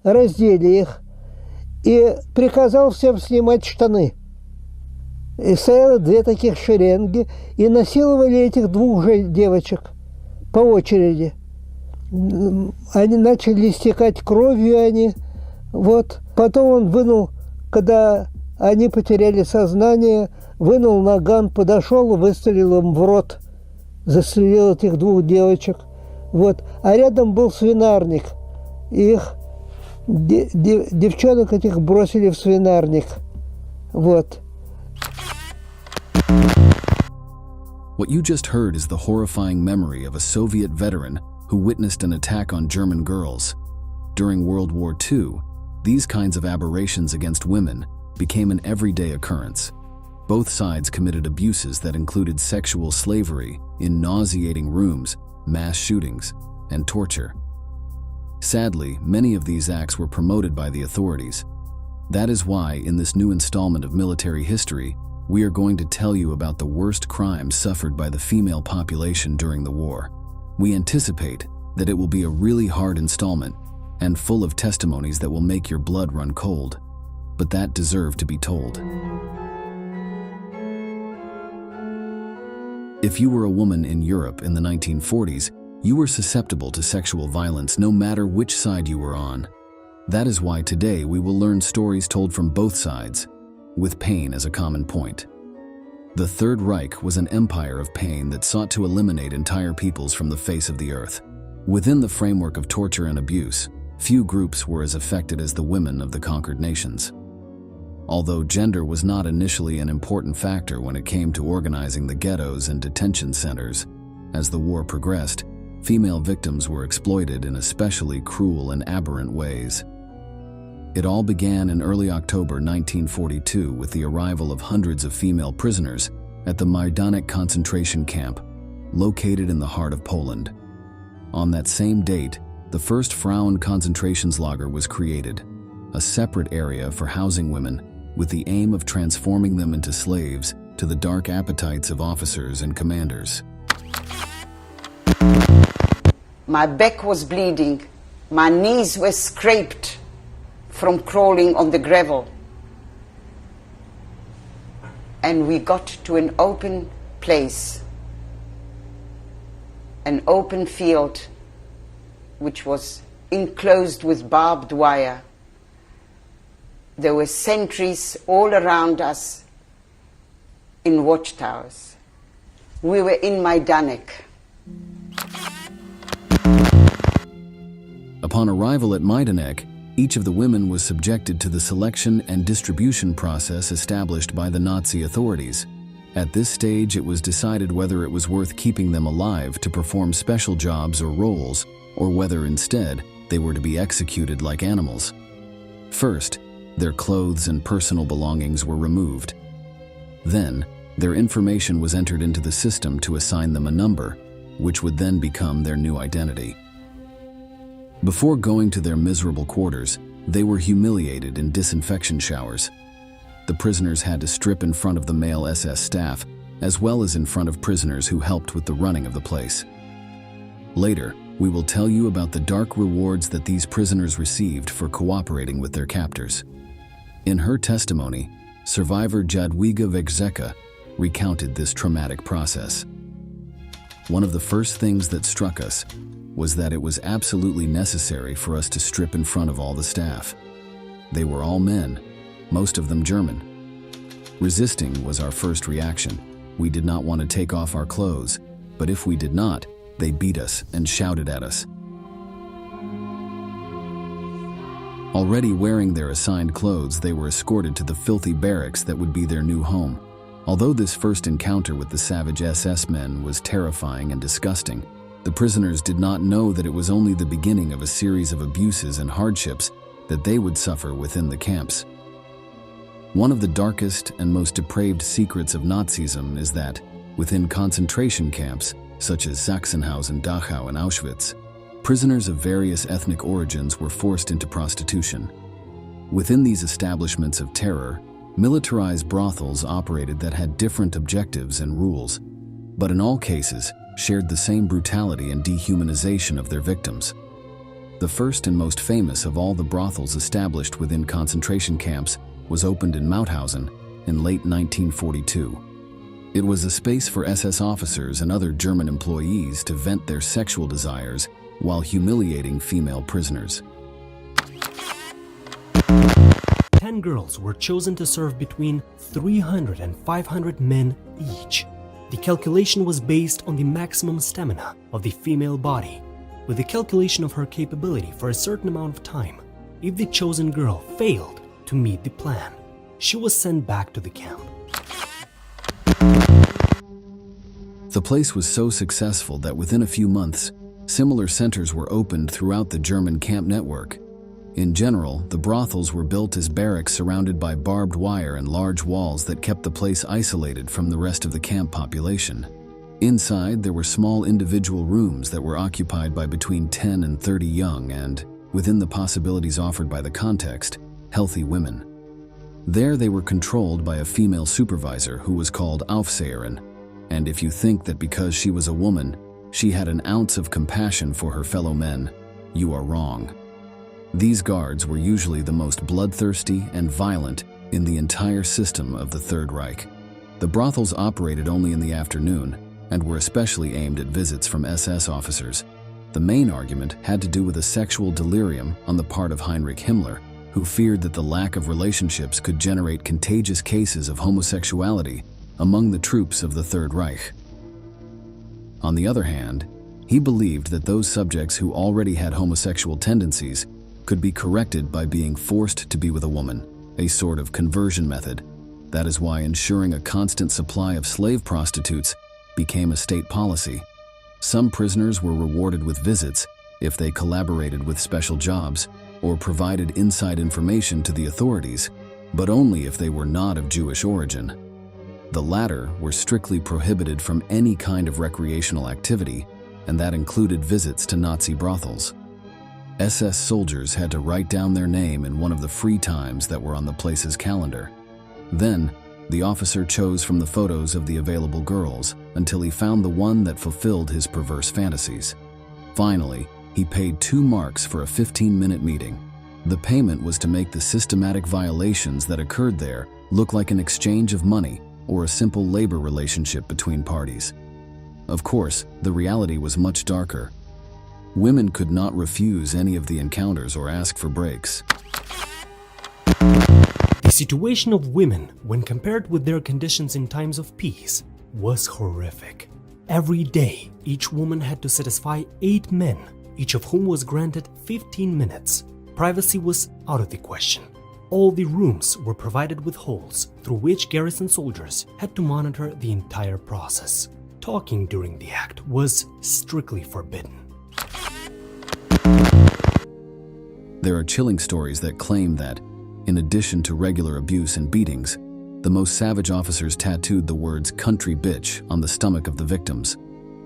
раздели их и приказал всем снимать штаны. И стояло две таких шеренги, и насиловали этих двух же девочек по очереди. Они начали истекать кровью, они. Вот. Потом он вынул, когда они потеряли сознание, вынул наган, подошел, выстрелил им в рот, застрелил этих двух девочек. Вот. А рядом был свинарник. Их девчонок этих бросили в свинарник. Вот. What you just heard is the horrifying memory of a Soviet veteran who witnessed an attack on German girls. During World War II, these kinds of aberrations against women became an everyday occurrence. Both sides committed abuses that included sexual slavery in nauseating rooms, mass shootings, and torture. Sadly, many of these acts were promoted by the authorities. That is why, in this new installment of Military History, we are going to tell you about the worst crimes suffered by the female population during the war. We anticipate that it will be a really hard installment and full of testimonies that will make your blood run cold, but that deserve to be told. If you were a woman in Europe in the 1940s, you were susceptible to sexual violence no matter which side you were on. That is why today we will learn stories told from both sides, with pain as a common point. The Third Reich was an empire of pain that sought to eliminate entire peoples from the face of the earth. Within the framework of torture and abuse, few groups were as affected as the women of the conquered nations. Although gender was not initially an important factor when it came to organizing the ghettos and detention centers, as the war progressed, female victims were exploited in especially cruel and aberrant ways. It all began in early October 1942 with the arrival of hundreds of female prisoners at the Majdanek concentration camp, located in the heart of Poland. On that same date, the first Frauen Konzentrationslager was created, a separate area for housing women with the aim of transforming them into slaves to the dark appetites of officers and commanders. My back was bleeding, my knees were scraped from crawling on the gravel. And we got to an open place, an open field which was enclosed with barbed wire. There were sentries all around us in watchtowers. We were in Majdanek. Upon arrival at Majdanek, each of the women was subjected to the selection and distribution process established by the Nazi authorities. At this stage, it was decided whether it was worth keeping them alive to perform special jobs or roles, or whether instead they were to be executed like animals. First, their clothes and personal belongings were removed. Then, their information was entered into the system to assign them a number, which would then become their new identity. Before going to their miserable quarters, they were humiliated in disinfection showers. The prisoners had to strip in front of the male SS staff, as well as in front of prisoners who helped with the running of the place. Later, we will tell you about the dark rewards that these prisoners received for cooperating with their captors. In her testimony, survivor Jadwiga Wegzeka recounted this traumatic process. One of the first things that struck us was that it was absolutely necessary for us to strip in front of all the staff. They were all men, most of them German. Resisting was our first reaction. We did not want to take off our clothes, but if we did not, they beat us and shouted at us. Already wearing their assigned clothes, they were escorted to the filthy barracks that would be their new home. Although this first encounter with the savage SS men was terrifying and disgusting, the prisoners did not know that it was only the beginning of a series of abuses and hardships that they would suffer within the camps. One of the darkest and most depraved secrets of Nazism is that, within concentration camps, such as Sachsenhausen, Dachau, and Auschwitz, prisoners of various ethnic origins were forced into prostitution. Within these establishments of terror, militarized brothels operated that had different objectives and rules, but in all cases shared the same brutality and dehumanization of their victims. The first and most famous of all the brothels established within concentration camps was opened in Mauthausen in late 1942. It was a space for SS officers and other German employees to vent their sexual desires while humiliating female prisoners. 10 girls were chosen to serve between 300 and 500 men each. The calculation was based on the maximum stamina of the female body, with the calculation of her capability for a certain amount of time. If the chosen girl failed to meet the plan, she was sent back to the camp. The place was so successful that within a few months, similar centers were opened throughout the German camp network. In general, the brothels were built as barracks surrounded by barbed wire and large walls that kept the place isolated from the rest of the camp population. Inside, there were small individual rooms that were occupied by between 10 and 30 young and, within the possibilities offered by the context, healthy women. There they were controlled by a female supervisor who was called Aufseherin, and if you think that because she was a woman, she had an ounce of compassion for her fellow men, you are wrong. These guards were usually the most bloodthirsty and violent in the entire system of the Third Reich. The brothels operated only in the afternoon and were especially aimed at visits from SS officers. The main argument had to do with a sexual delirium on the part of Heinrich Himmler, who feared that the lack of relationships could generate contagious cases of homosexuality among the troops of the Third Reich. On the other hand, he believed that those subjects who already had homosexual tendencies could be corrected by being forced to be with a woman, a sort of conversion method. That is why ensuring a constant supply of slave prostitutes became a state policy. Some prisoners were rewarded with visits if they collaborated with special jobs or provided inside information to the authorities, but only if they were not of Jewish origin. The latter were strictly prohibited from any kind of recreational activity, and that included visits to Nazi brothels. SS soldiers had to write down their name in one of the free times that were on the place's calendar. Then, the officer chose from the photos of the available girls until he found the one that fulfilled his perverse fantasies. Finally, he paid 2 marks for a 15-minute meeting. The payment was to make the systematic violations that occurred there look like an exchange of money or a simple labor relationship between parties. Of course, the reality was much darker. Women could not refuse any of the encounters or ask for breaks. The situation of women, when compared with their conditions in times of peace, was horrific. Every day, each woman had to satisfy 8 men, each of whom was granted 15 minutes. Privacy was out of the question. All the rooms were provided with holes through which garrison soldiers had to monitor the entire process. Talking during the act was strictly forbidden. There are chilling stories that claim that, in addition to regular abuse and beatings, the most savage officers tattooed the words "country bitch" on the stomach of the victims,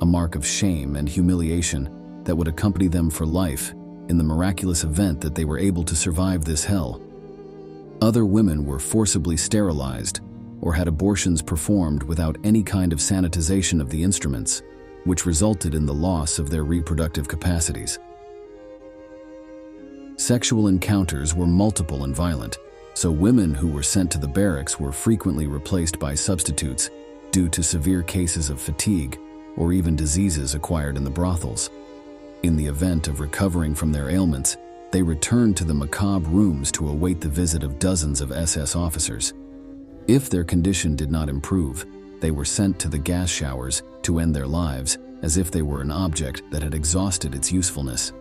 a mark of shame and humiliation that would accompany them for life in the miraculous event that they were able to survive this hell. Other women were forcibly sterilized or had abortions performed without any kind of sanitization of the instruments, which resulted in the loss of their reproductive capacities. Sexual encounters were multiple and violent, so women who were sent to the barracks were frequently replaced by substitutes due to severe cases of fatigue or even diseases acquired in the brothels. In the event of recovering from their ailments, they returned to the macabre rooms to await the visit of dozens of SS officers. If their condition did not improve, they were sent to the gas showers to end their lives as if they were an object that had exhausted its usefulness.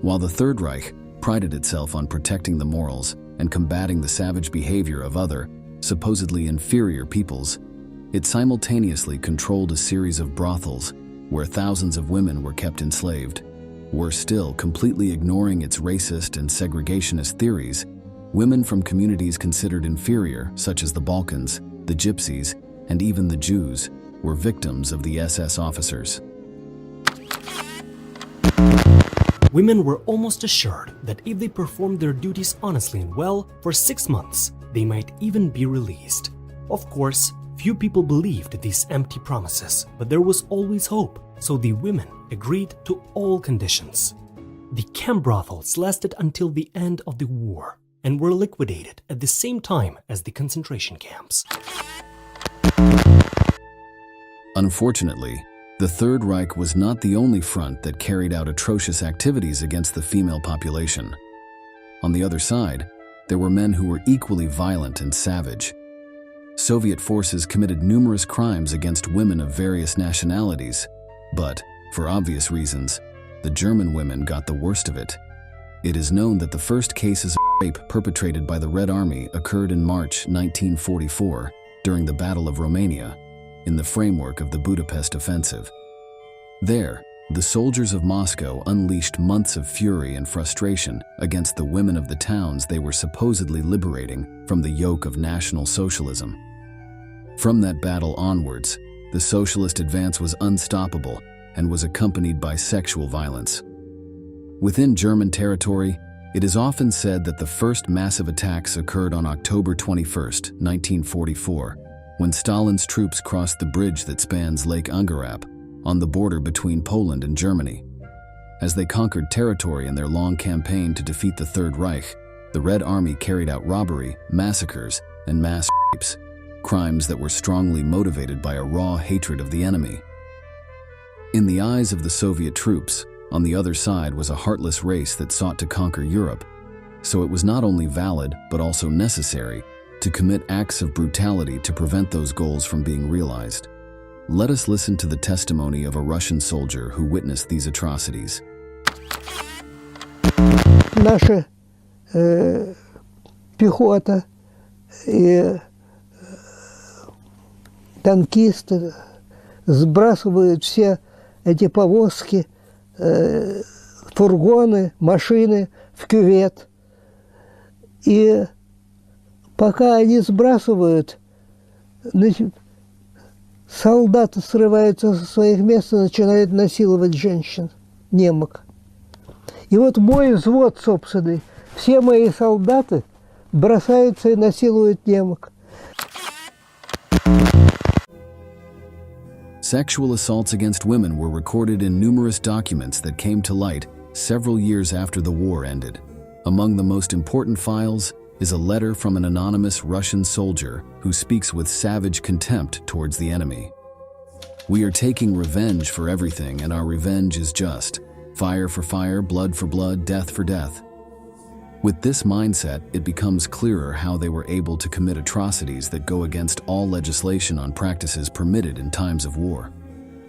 While the Third Reich prided itself on protecting the morals and combating the savage behavior of other, supposedly inferior peoples, it simultaneously controlled a series of brothels where thousands of women were kept enslaved. Worse still, completely ignoring its racist and segregationist theories, women from communities considered inferior, such as the Balkans, the Gypsies, and even the Jews, were victims of the SS officers. Women were almost assured that if they performed their duties honestly and well for 6 months, they might even be released. Of course, few people believed these empty promises, but there was always hope, so the women agreed to all conditions. The camp brothels lasted until the end of the war and were liquidated at the same time as the concentration camps. Unfortunately, the Third Reich was not the only front that carried out atrocious activities against the female population. On the other side, there were men who were equally violent and savage. Soviet forces committed numerous crimes against women of various nationalities, but, for obvious reasons, the German women got the worst of it. It is known that the first cases of rape perpetrated by the Red Army occurred in March 1944 during the Battle of Romania, in the framework of the Budapest Offensive. There, the soldiers of Moscow unleashed months of fury and frustration against the women of the towns they were supposedly liberating from the yoke of National Socialism. From that battle onwards, the socialist advance was unstoppable and was accompanied by sexual violence. Within German territory, it is often said that the first massive attacks occurred on October 21, 1944, when Stalin's troops crossed the bridge that spans Lake Ungarap on the border between Poland and Germany. As they conquered territory in their long campaign to defeat the Third Reich, the Red Army carried out robbery, massacres, and mass rapes, crimes that were strongly motivated by a raw hatred of the enemy. In the eyes of the Soviet troops, on the other side was a heartless race that sought to conquer Europe, so it was not only valid but also necessary to commit acts of brutality to prevent those goals from being realized. Let us listen to the testimony of a Russian soldier who witnessed these atrocities. Наша пехота и танкисты сбрасывают все эти повозки, фургоны, машины в кювет. И пока они сбрасывают, солдаты срываются со своих мест и начинают насиловать женщин, немок. И вот мой взвод собственный, все мои солдаты бросаются и насилуют немок. Sexual assaults against women were recorded in numerous documents that came to light several years after the war ended. Among the most important files is a letter from an anonymous Russian soldier who speaks with savage contempt towards the enemy. "We are taking revenge for everything, and our revenge is just. Fire for fire, blood for blood, death for death." With this mindset, it becomes clearer how they were able to commit atrocities that go against all legislation on practices permitted in times of war.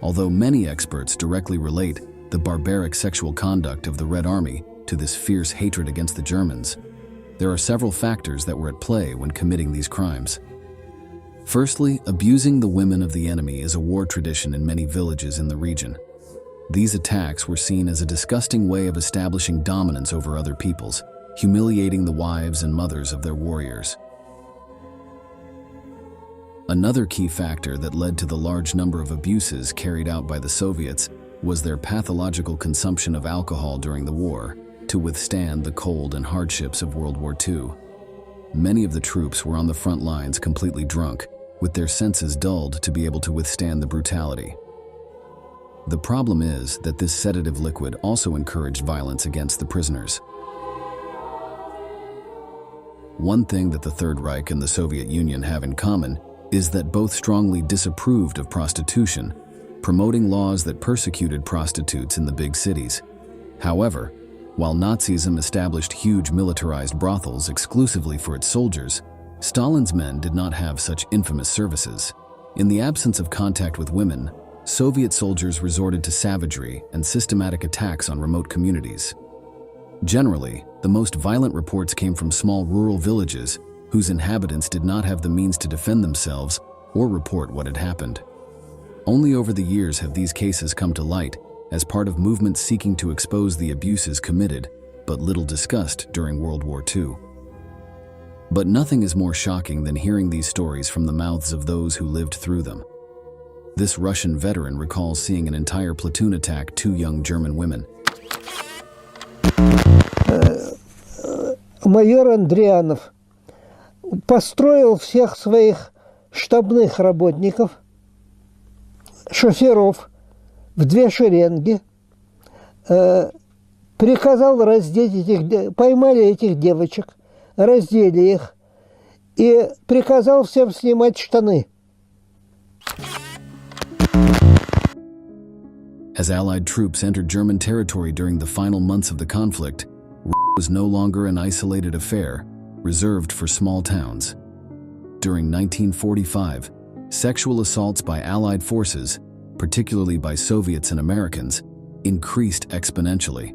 Although many experts directly relate the barbaric sexual conduct of the Red Army to this fierce hatred against the Germans, there are several factors that were at play when committing these crimes. Firstly, abusing the women of the enemy is a war tradition in many villages in the region. These attacks were seen as a disgusting way of establishing dominance over other peoples, humiliating the wives and mothers of their warriors. Another key factor that led to the large number of abuses carried out by the Soviets was their pathological consumption of alcohol during the war to withstand the cold and hardships of World War II. Many of the troops were on the front lines completely drunk, with their senses dulled to be able to withstand the brutality. The problem is that this sedative liquid also encouraged violence against the prisoners. One thing that the Third Reich and the Soviet Union have in common is that both strongly disapproved of prostitution, promoting laws that persecuted prostitutes in the big cities. However, while Nazism established huge militarized brothels exclusively for its soldiers, Stalin's men did not have such infamous services. In the absence of contact with women, Soviet soldiers resorted to savagery and systematic attacks on remote communities. Generally, the most violent reports came from small rural villages whose inhabitants did not have the means to defend themselves or report what had happened. Only over the years have these cases come to light as part of movements seeking to expose the abuses committed, but little discussed during World War II. But nothing is more shocking than hearing these stories from the mouths of those who lived through them. This Russian veteran recalls seeing an entire platoon attack 2 young German women. Майор Андрианов построил всех своих штабных работников, шоферов в 2 шеренги, приказал раздеть поймали этих девочек, раздели их и приказал всем снимать штаны. As Allied troops entered German territory during the final months of the conflict, was no longer an isolated affair, reserved for small towns. During 1945, sexual assaults by Allied forces, particularly by Soviets and Americans, increased exponentially.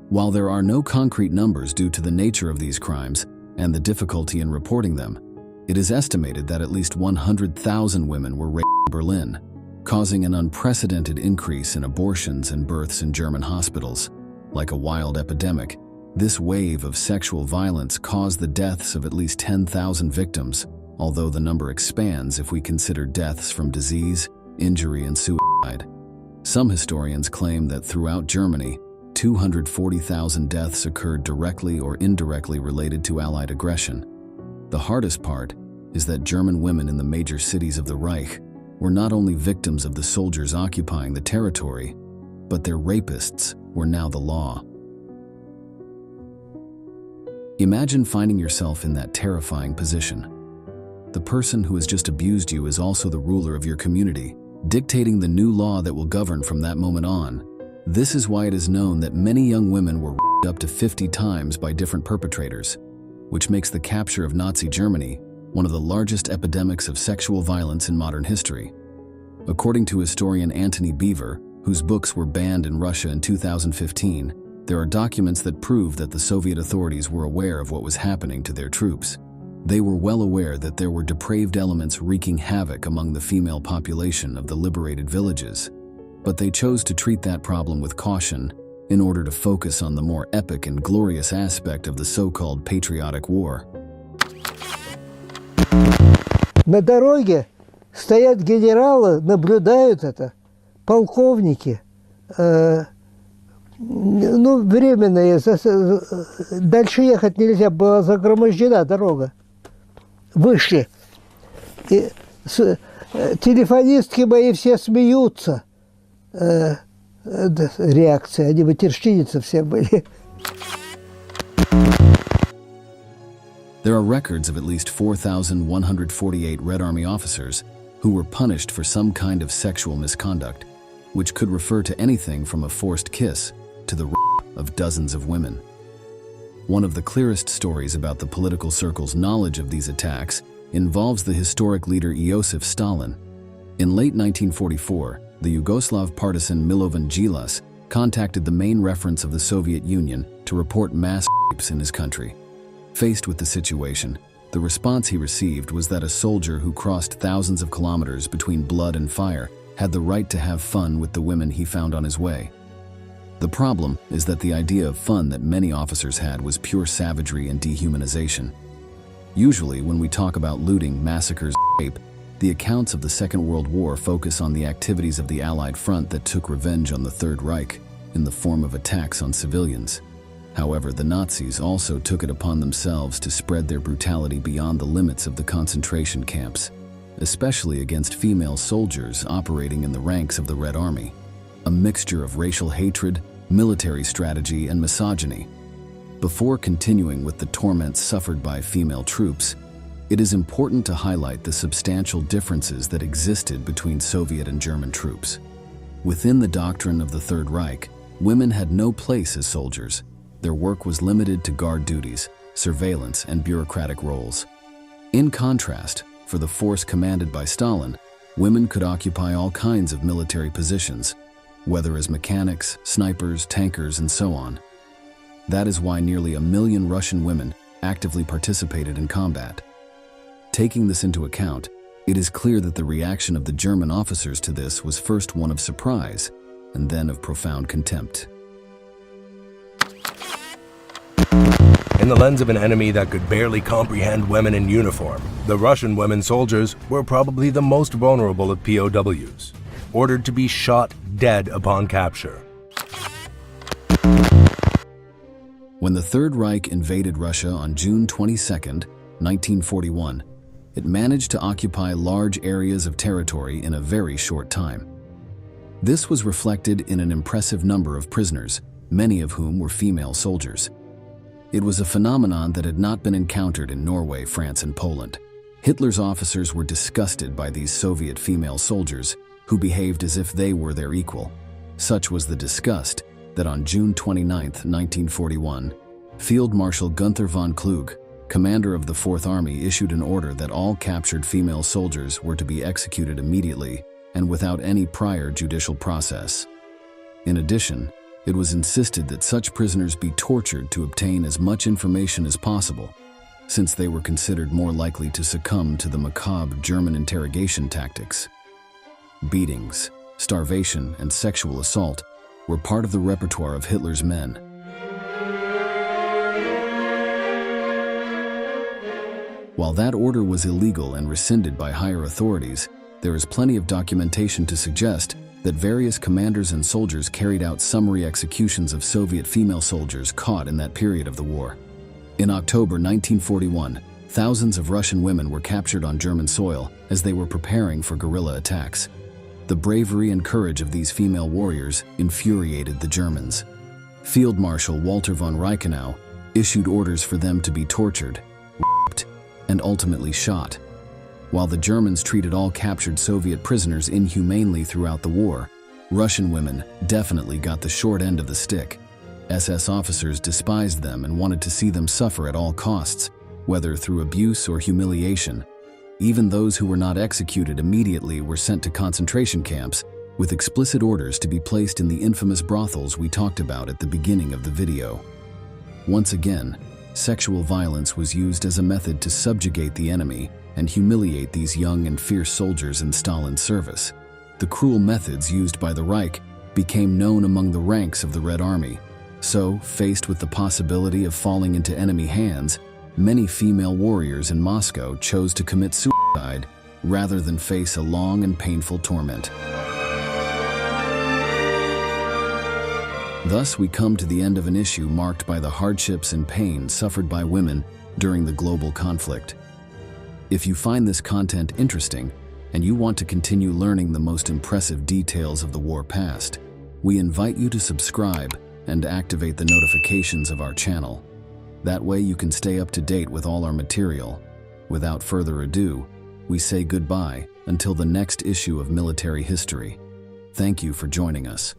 While there are no concrete numbers due to the nature of these crimes and the difficulty in reporting them, it is estimated that at least 100,000 women were raped in Berlin, causing an unprecedented increase in abortions and births in German hospitals. Like a wild epidemic, this wave of sexual violence caused the deaths of at least 10,000 victims, although the number expands if we consider deaths from disease, injury, and suicide. Some historians claim that throughout Germany, 240,000 deaths occurred directly or indirectly related to Allied aggression. The hardest part is that German women in the major cities of the Reich were not only victims of the soldiers occupying the territory, but their rapists were now the law. Imagine finding yourself in that terrifying position. The person who has just abused you is also the ruler of your community, dictating the new law that will govern from that moment on. This is why it is known that many young women were raped up to 50 times by different perpetrators, which makes the capture of Nazi Germany one of the largest epidemics of sexual violence in modern history. According to historian Antony Beevor, whose books were banned in Russia in 2015, there are documents that prove that the Soviet authorities were aware of what was happening to their troops. They were well aware that there were depraved elements wreaking havoc among the female population of the liberated villages, but they chose to treat that problem with caution in order to focus on the more epic and glorious aspect of the so-called patriotic war. На дороге стоят генералы, наблюдают это, полковники, временные, дальше ехать нельзя, была загромождена дорога. Вышли. И телефонистки мои все смеются. Реакция, они матерщиницы все были. There are records of at least 4,148 Red Army officers who were punished for some kind of sexual misconduct, which could refer to anything from a forced kiss to the rape of dozens of women. One of the clearest stories about the political circle's knowledge of these attacks involves the historic leader Iosif Stalin. In late 1944, the Yugoslav partisan Milovan Djilas contacted the main reference of the Soviet Union to report mass rapes in his country. Faced with the situation, the response he received was that a soldier who crossed thousands of kilometers between blood and fire had the right to have fun with the women he found on his way. The problem is that the idea of fun that many officers had was pure savagery and dehumanization. Usually, when we talk about looting, massacres, rape, the accounts of the Second World War focus on the activities of the Allied front that took revenge on the Third Reich in the form of attacks on civilians. However, the Nazis also took it upon themselves to spread their brutality beyond the limits of the concentration camps, especially against female soldiers operating in the ranks of the Red Army. A mixture of racial hatred, military strategy, and misogyny. Before continuing with the torments suffered by female troops, it is important to highlight the substantial differences that existed between Soviet and German troops. Within the doctrine of the Third Reich, women had no place as soldiers. Their work was limited to guard duties, surveillance, and bureaucratic roles. In contrast, for the force commanded by Stalin, women could occupy all kinds of military positions, whether as mechanics, snipers, tankers, and so on. That is why nearly 1 million Russian women actively participated in combat. Taking this into account, it is clear that the reaction of the German officers to this was first one of surprise, and then of profound contempt. In the lens of an enemy that could barely comprehend women in uniform, the Russian women soldiers were probably the most vulnerable of POWs, ordered to be shot dead upon capture. When the Third Reich invaded Russia on June 22, 1941, it managed to occupy large areas of territory in a very short time. This was reflected in an impressive number of prisoners, many of whom were female soldiers. It was a phenomenon that had not been encountered in Norway, France, and Poland. Hitler's officers were disgusted by these Soviet female soldiers who behaved as if they were their equal. Such was the disgust that on June 29, 1941, Field Marshal Gunther von Kluge, commander of the Fourth Army, issued an order that all captured female soldiers were to be executed immediately and without any prior judicial process. In addition, it was insisted that such prisoners be tortured to obtain as much information as possible, since they were considered more likely to succumb to the macabre German interrogation tactics. Beatings, starvation, and sexual assault were part of the repertoire of Hitler's men. While that order was illegal and rescinded by higher authorities, there is plenty of documentation to suggest that various commanders and soldiers carried out summary executions of Soviet female soldiers caught in that period of the war. In October 1941, thousands of Russian women were captured on German soil as they were preparing for guerrilla attacks. The bravery and courage of these female warriors infuriated the Germans. Field Marshal Walter von Reichenau issued orders for them to be tortured, raped, and ultimately shot. While the Germans treated all captured Soviet prisoners inhumanely throughout the war, Russian women definitely got the short end of the stick. SS officers despised them and wanted to see them suffer at all costs, whether through abuse or humiliation. Even those who were not executed immediately were sent to concentration camps, with explicit orders to be placed in the infamous brothels we talked about at the beginning of the video. Once again, sexual violence was used as a method to subjugate the enemy and humiliate these young and fierce soldiers in Stalin's service. The cruel methods used by the Reich became known among the ranks of the Red Army. So, faced with the possibility of falling into enemy hands, many female warriors in Moscow chose to commit suicide rather than face a long and painful torment. Thus, we come to the end of an issue marked by the hardships and pain suffered by women during the global conflict. If you find this content interesting and you want to continue learning the most impressive details of the war past, we invite you to subscribe and activate the notifications of our channel. That way you can stay up to date with all our material. Without further ado, we say goodbye until the next issue of Military History. Thank you for joining us.